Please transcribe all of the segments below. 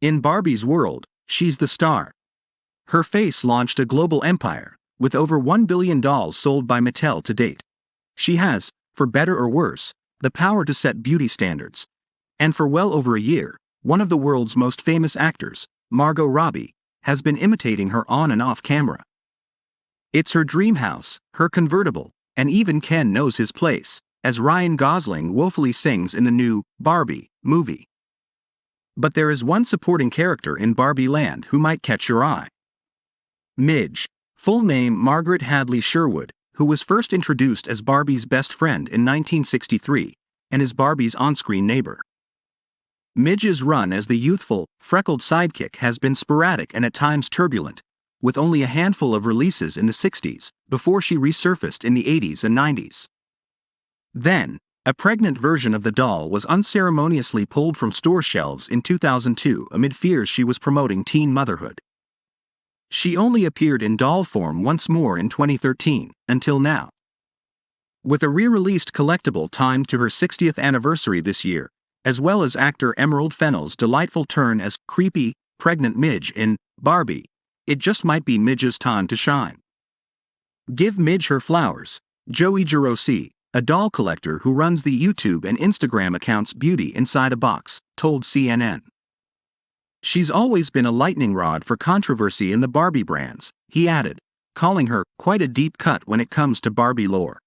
In Barbie's world, she's the star. Her face launched a global empire, with over 1 billion dolls sold by Mattel to date. She has, for better or worse, the power to set beauty standards. And for well over a year, one of the world's most famous actors, Margot Robbie, has been imitating her on and off camera. It's her dream house, her convertible, and even Ken knows his place, as Ryan Gosling woefully sings in the new Barbie movie. But there is one supporting character in Barbie Land who might catch your eye. Midge, full name Margaret Hadley Sherwood, who was first introduced as Barbie's best friend in 1963, and is Barbie's on-screen neighbor. Midge's run as the youthful, freckled sidekick has been sporadic and at times turbulent, with only a handful of releases in the 60s, before she resurfaced in the 80s and 90s. Then, a pregnant version of the doll was unceremoniously pulled from store shelves in 2002 amid fears she was promoting teen motherhood. She only appeared in doll form once more in 2013, until now. With a re-released collectible timed to her 60th anniversary this year, as well as actor Emerald Fennell's delightful turn as creepy, pregnant Midge in Barbie, it just might be Midge's time to shine. Give Midge her flowers, Joey Gerosi, a doll collector who runs the YouTube and Instagram accounts Beauty Inside a Box, told CNN. She's always been a lightning rod for controversy in the Barbie brands, he added, calling her quite a deep cut when it comes to Barbie lore.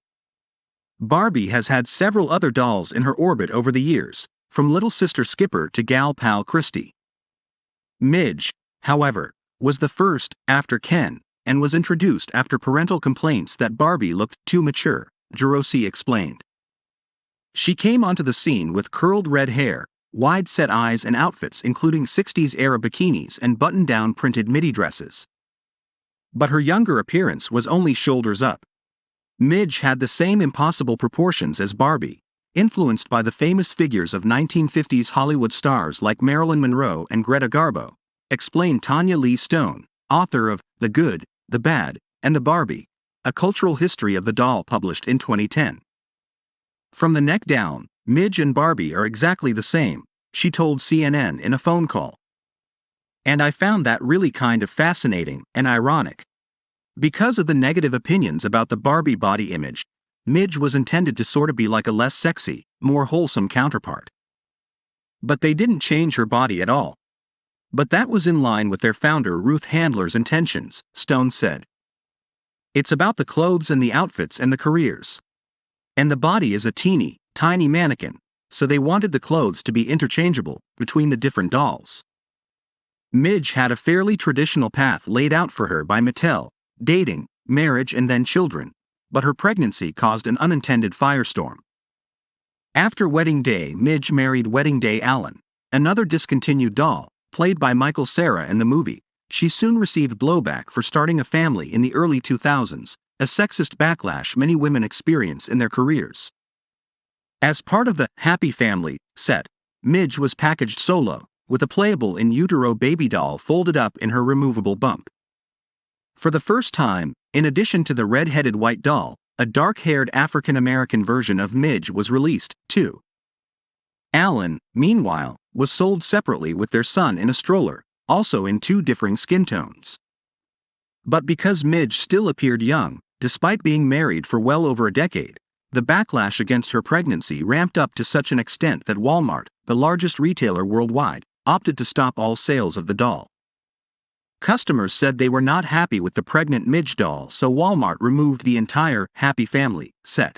Barbie has had several other dolls in her orbit over the years, from Little Sister Skipper to Gal Pal Christie. Midge, however, was the first, after Ken, and was introduced after parental complaints that Barbie looked too mature, Gerosi explained. She came onto the scene with curled red hair, wide-set eyes and outfits including 60s-era bikinis and button-down printed midi dresses. But her younger appearance was only shoulders up. Midge had the same impossible proportions as Barbie, influenced by the famous figures of 1950s Hollywood stars like Marilyn Monroe and Greta Garbo, explained Tanya Lee Stone, author of The Good, the Bad, and the Barbie, a cultural history of the doll published in 2010. From the neck down, Midge and Barbie are exactly the same, she told CNN in a phone call. And I found that really kind of fascinating and ironic. Because of the negative opinions about the Barbie body image, Midge was intended to sort of be like a less sexy, more wholesome counterpart. But they didn't change her body at all. But that was in line with their founder Ruth Handler's intentions, Stone said. It's about the clothes and the outfits and the careers. And the body is a teeny, tiny mannequin, so they wanted the clothes to be interchangeable between the different dolls. Midge had a fairly traditional path laid out for her by Mattel, dating, marriage and then children, but her pregnancy caused an unintended firestorm. After Wedding Day, Midge married Wedding Day Allen, another discontinued doll, played by Michael Cera in the movie. She soon received blowback for starting a family in the early 2000s, a sexist backlash many women experience in their careers. As part of the Happy Family set, Midge was packaged solo, with a playable in utero baby doll folded up in her removable bump. For the first time, in addition to the red-headed white doll, a dark-haired African-American version of Midge was released, too. Allen, meanwhile, was sold separately with their son in a stroller, also in two differing skin tones. But because Midge still appeared young, despite being married for well over a decade, the backlash against her pregnancy ramped up to such an extent that Walmart, the largest retailer worldwide, opted to stop all sales of the doll. Customers said they were not happy with the pregnant Midge doll, so Walmart removed the entire Happy Family set.